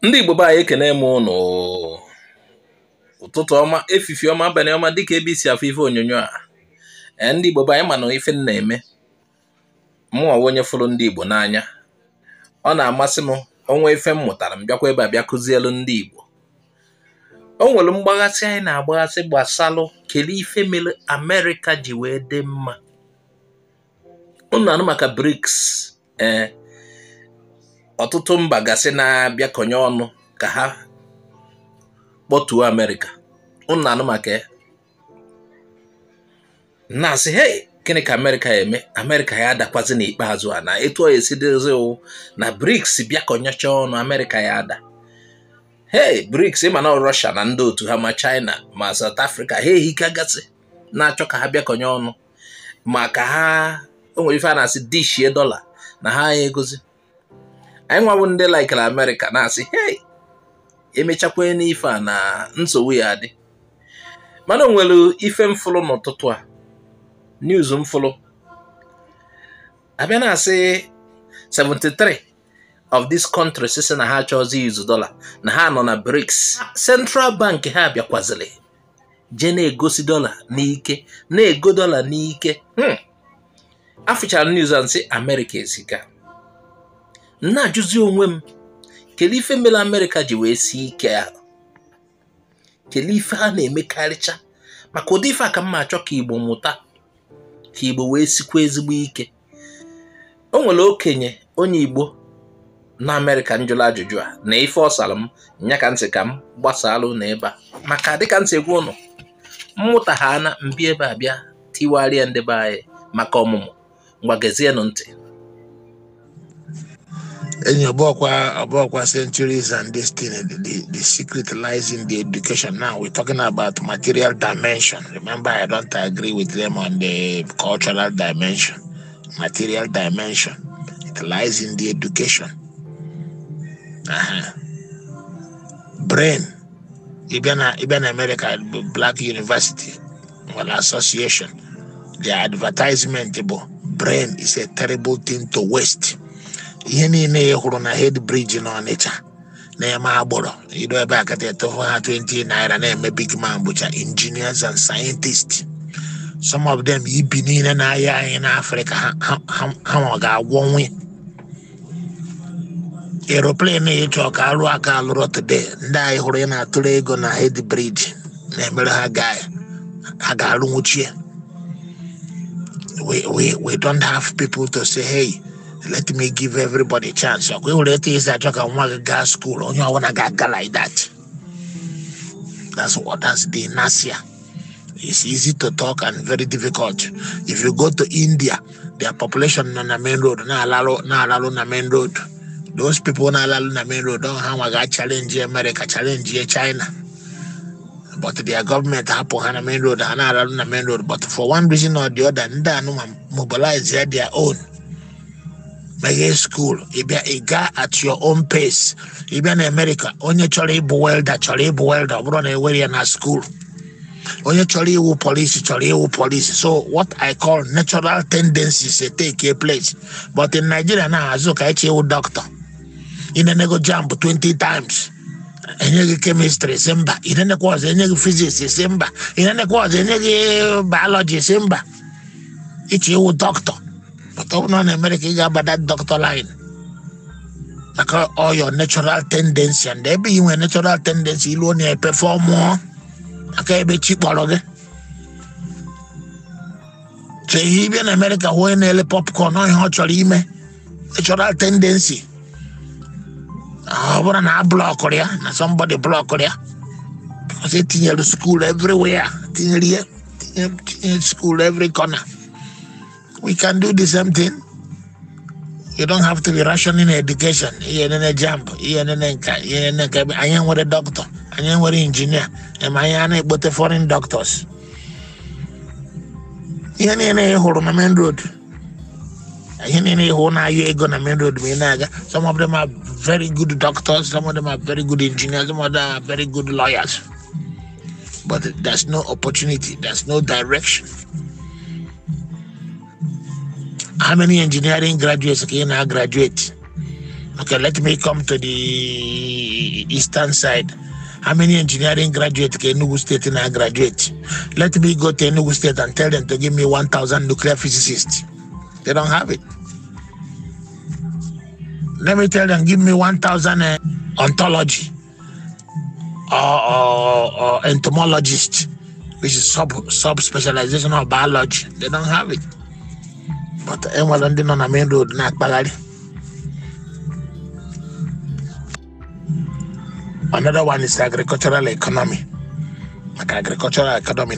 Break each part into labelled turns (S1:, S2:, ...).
S1: Ndị Igbo ba ekene m ụnụ ụtụtụ ọma efifi ọma abalị ọma dịka ebe isi afọ ife onyonyo a ndị Igbo ba anyị ma na ife na-eme mụ onye fụrụ ndị Igbo n'anya ọ na-amasị m onwe ife m mụtara m bịakwa ebe a bịa kụzielu ndị Igbo o nwere mgbaghachi anyị na-agbaghachi gbasalụ kedu ife mere Amerịka ji wee dị mma unu anụ maka BRICS ọtụtụ mba gasị na-abịakọnye ọnụ ka ha kpọtuo Amerịka unu anụ maka na-asị hey gịnị ka Amerịka eme Amerịka ya adakwazi n'ikpeazụ a na etu ọ esi dịzi na BRICS bịakọnyecha ọnụ Amerịka ya ada hey BRICS ịma na Russia na ndị otu ha ma China ma South Africa ha ehika gasị na-achọ ka ha bịakọnye ọnụ ma ka ha o nwere ife a na-asị dishie dọla na ha egozi anyị nwabụ ndị laikere Amerịka na-asị hey emechakwa n'ife a na nsogbu ya adị mana o nwere ife mfụlụ n'ụtụtụ a news mfụlụ abịa na-asị 73 of this country sisi na ha chọzi izu dọla na ha nọ na BRICS Central Bank ha bịakwazili je na-egosi dọla n'ike na-ego dọla n'ike afụchara news a nsị Amerịka esika na-ajụzi onwe m kedu ife mere Amerịka ji wee si ike ahụ kedu ife ha na-emekarịcha maka ụdị ife a ka mma achọ ka Igbo mụta ka Igbo wee sikwa ezigbo ike o nwere okenye onye Igbo na Amerịka njụla ajụjụ a na ife ọsara m nya ka ntị ka m gbasalụ na ebe a maka dịka ntị egwu ụnụ mmụta ha na mbi ebe a bịa tiwarịa ndị be anyị maka ọmụmụ ngwagezienụ ntị.
S2: And your centuries and destiny, the secret lies in the education. Now we're talking about material dimension. Remember, I don't agree with them on the cultural dimension. Material dimension, it lies in the education. Brain, even America, Black University, well, association, the advertisement, brain is a terrible thing to waste. Ihe niile ya hụrụ na head bridge na Ọnịcha na-eme agbụrụ ido ebe a kata eto ha 20 naira na-eme big man bụcha engineers and scientists. Some of them ibi niile na-ahịa anyị na Afrịka ha ga-agwọ nwe aeroplane ịchọ ka arụ aka alụrụ today ndị anyị hụrụ ya na-atụrụ ego na head bridge na-emere ha ga-alụ nwụchie. We don't have people to say hey, let me give everybody a chance. So we will let is that you can work gas school or you want to get like that. That's the inertia. It's easy to talk and very difficult. If you go to India, their population on the main road, na alalo main road. Those people na alalo main road don't have a challenge America, challenge China. But their government happen on the main road, na alalo main road. But for one reason or the other, they mobilize their own. Mega school, a guy at your own pace. Even in America, only chori welder, run away in a school. Only chori police. So what I call natural tendencies take a place. But in Nigeria now, Azuka doctor. In the nego jump 20 times. Any chemistry, Simba. In the course, any physics, Simba. In the course, any biology, Simba. It's you doctor. But over in America, you got that doctor line. Like all your natural tendency, and there be you a natural tendency, you only perform more. Okay, be cheap all okay. So even in America, when they popcorn on hot natural tendency. Over an block Korea, and somebody block Korea. Because it's in school everywhere. In school every corner. We can do the same thing. You don't have to be rationing education. Here in a jump, here in a I am with a doctor, I am with an engineer, and I am with the foreign doctors. Here in a main road. Here in a main road. Some of them are very good doctors, some of them are very good engineers, some of them are very good lawyers. But there's no opportunity, there's no direction. How many engineering graduates can I graduate? Okay, let me come to the eastern side. How many engineering graduates can Enugu State now graduate? Let me go to Enugu State and tell them to give me 1,000 nuclear physicists. They don't have it. Let me tell them, give me 1,000 ontology or entomologist, which is sub-specialization of biology. They don't have it. But everyone on the main road, not Bagari. Another one is agricultural economy. Like agricultural economy,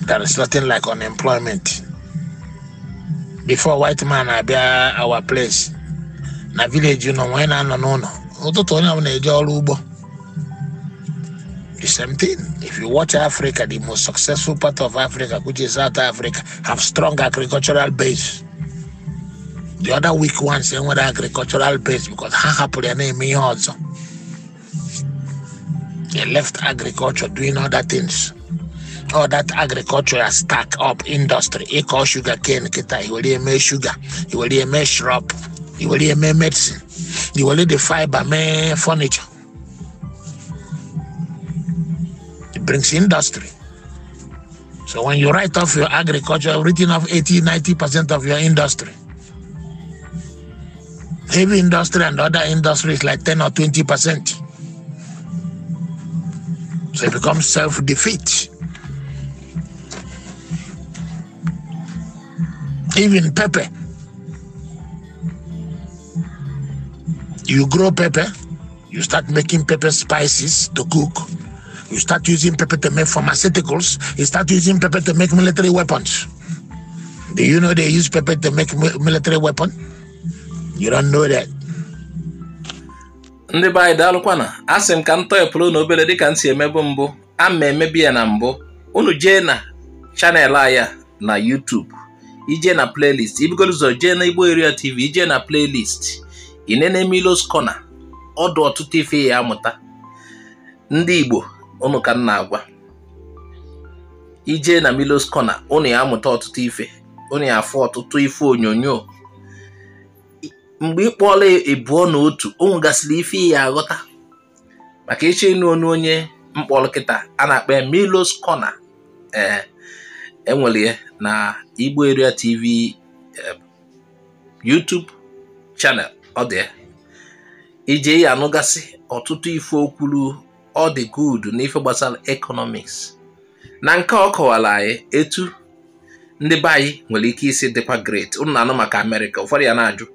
S2: there is nothing like unemployment. Before white man I be our place. Na village, when I no. The same thing. If you watch Africa, the most successful part of Africa, which is South Africa, have strong agricultural base. The other weak ones say with agricultural base because also. They left agriculture doing other things. All that agriculture has stacked up industry. He call sugar cane, he will make sugar, he will make shrub, he will make medicine, he will the fiber, make furniture. It brings industry. So when you write off your agriculture, you've written off 80-90% of your industry. Heavy industry and other industries like 10 or 20%. So it becomes self-defeat. Even pepper. You grow pepper, you start making pepper spices to cook. You start using pepper to make pharmaceuticals. You start using pepper to make military weapons. Do you know they use pepper to make military weapon? You don't know that.
S1: Ndị bai dalụkwana asị m ka m tọyepụrụ n'obere dịka m si emebu mbụ ama emebi ya na mbụ unu jee na channel aya na YouTube ije na playlist ibigoro ụzọ jee na Igbo Area TV ije na playlist inene Milos Corner ọdụ ọtụtụ ife ya amụta ndị Igbo unu ka nna agwa ije na Milos Corner unu ya amụta ọtụtụ ife unu ya afụ ọtụtụ ife onyonyo mgbe ịkpọọla ebuo na otu unu gasịrị ife ya aghọta maka iche ịnụ onu onye mkpọrọ kịta a na-akpa Milos Corner enwere na Igbo Area TV YouTube channel ọ dị ije ya anụgasị ọtụtụ ife okwulu ọ dị good na ife gbasara economics na nke ọ kọwara anyị etu ndị be anyị nwere ike isi dịkwa great unu na-anụ maka America ụfọdụ ya na-ajụ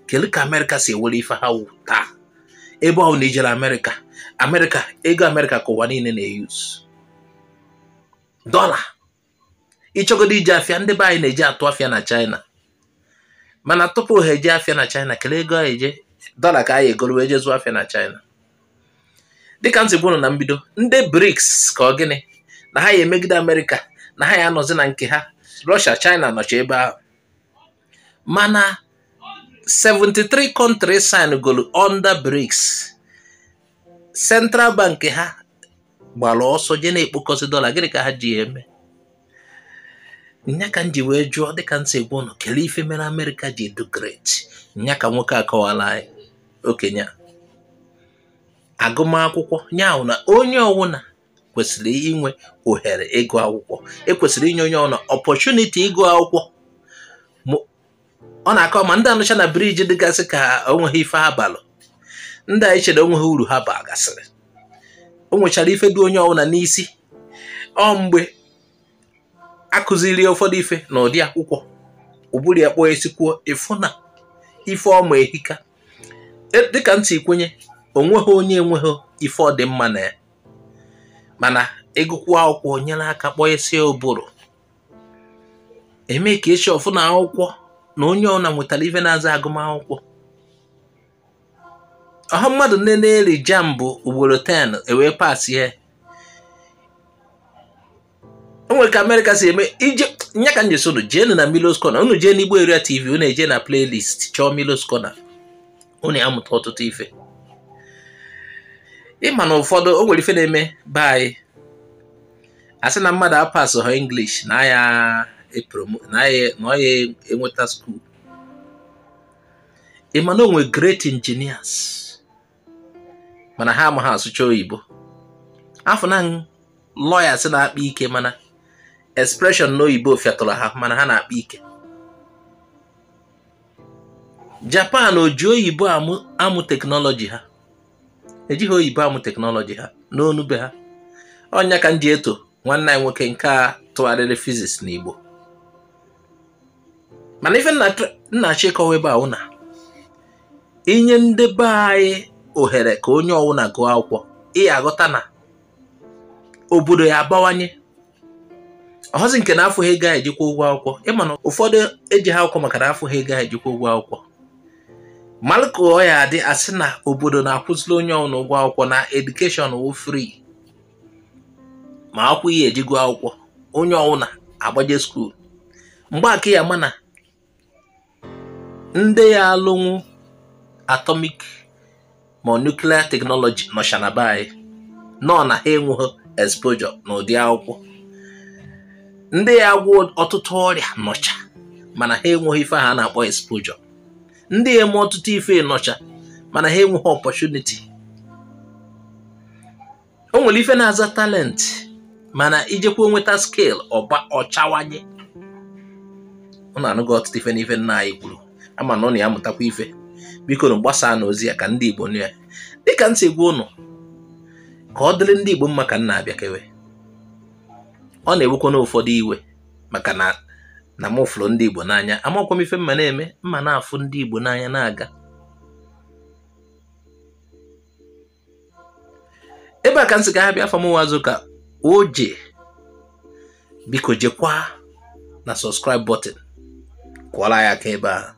S1: kedu ka America si ewere ife ha taa ebe ọ na-ejere America ego America ka ụwa niile na-use dọla ịchọgodo ije afịa ndị be anyị na-eji atụ afịa na China mana tupu ha eje afịa na China kele ego ha eje dọla ka anyị egoro wee jezu afịa na China dịka ntị gwụrụ na mbido ndị BRICS ka ọ gịnị na ha ya emegide America na ha ya anọzi na nke ha Russia China nọcha ebe ahụ mana 73 countries sign golu under BRICS Central Bank ha gbara ọsọ je na-ekpokọsị dọla gịnị ka ha ji eme nya ka nji wee jụọ dịka ntị egwu nọ kele ife mere America ji do great nya ka nwoke akọwala anyị okenye agụmakwụkwọ nyaahụ na onye ọwụna kwesịrị inwe ohere ịgụ akwụkwọ ekwesịrị inye onye ọwụna opportunity ịgụ akwụkwọ ọ na-akọ ma ndị anụcha na briji dịgasị ka onweghị ife ha balụ ndị anyị chere onweghị uru ha bagasịrị o nwechara ife dị onye ọwụna n'isi ọ mgbe akụziri ụfọdụ ife na ụdị akwụkwọ ụbụrụ ya kpọọ esikwuo ịfụ na ife ọma ehika dịka ntị kwenye onweghị onye enweghị ife ọ dị mma na ya mana ịgụkwụ akwụkwọ nyere aka kpọọ esi ụbụrụ eme ka echi ọfụ na akwụkwọ na onye ọ na nwetara ife na-aza agụmakwụkwọ ọha mmadụ na-eri jambụ ugboro 10 ewee pasị ya onwere ka America si eme ije nya ka njeso unu jee na Milos Corner unu jee n'Igbo Area TV unu eje na playlist chọọ Milos Corner unu ya amụta ọtụtụ ife ịma na ụfọdụ o nwere ife na-eme be anyị asị na mmadụ apasụ ha English na ya enweta school ịma na onwe great engineers mana ha amaghị asụcha oyibo. Afọ na lawyers na-akpa ike mana expression n'oyibo fiatụrụ ha mana ha na-akpa ike. Japan oji oyibo amụ teknọlọji ha, ejighị oyibo amụ teknọlọji ha n'onube ha. Ọnya ka ndị eto nwanne anyị nwoke nke a tụgharịrị physics n'Igbo. Mana ife nna-achọ ịkọwa ebe ahụ na inye ndị be anyị ohere ka onye ọwụna gụọ akwụkwọ, ị aghọta na obodo ya abawanye. Ọhọzi nke na afọ ha ego ejikwa ụgwọ akwụkwọ, ịma na ụfọdụ eji ha akwụkwọ maka na afọ ha ego ejikwa ụgwọ akwụkwọ. Malụka ọ ya adị asị na obodo na-akwụziri onye ọwụna ụgwọ akwụkwọ na edukeshọn wụ free, ma akwụkwọ ihe ejigwo akwụkwọ onye ọwụna agbaje skuul. Mgbe aka ya mana ndị ya alụnwu atomic ma nuclear technology nọcha na be anyị nọ na ha enweghị exposure n'ụdị akwụkwọ. Ndị ya gwụ ọtụtụ ọrịa nọcha mana ha enweghị ife ha na-akpọ exposure. Ndị ya eme ọtụtụ ife nọcha mana ha enweghị opportunity. O nwere ife na-aza talent mana ijekwa nweta scale ọchawanye. Ọ na-anụgo ọtụtụ ife n'ife nna anyị kwuru, ama na ọ na-amụtakwa ife. Biko na gbasaa n'ozi ya ka ndị Igbo nụ ya. Dịka ntị gwa ụnụ ka ọ dịrị ndị Igbo mma ka nna abịa kewe. Ọ na-ewekwa n'ụfọdụ iwe maka na m fụrụ ndị Igbo n'anya. Amakwa m ife mma na-eme, mma na-afụ ndị Igbo n'anya na-aga. Ebe a ka nsị ka ha bịa afọ m wazụ ka oje. Biko jekwa na subscribe button kwọla ya aka ebe a.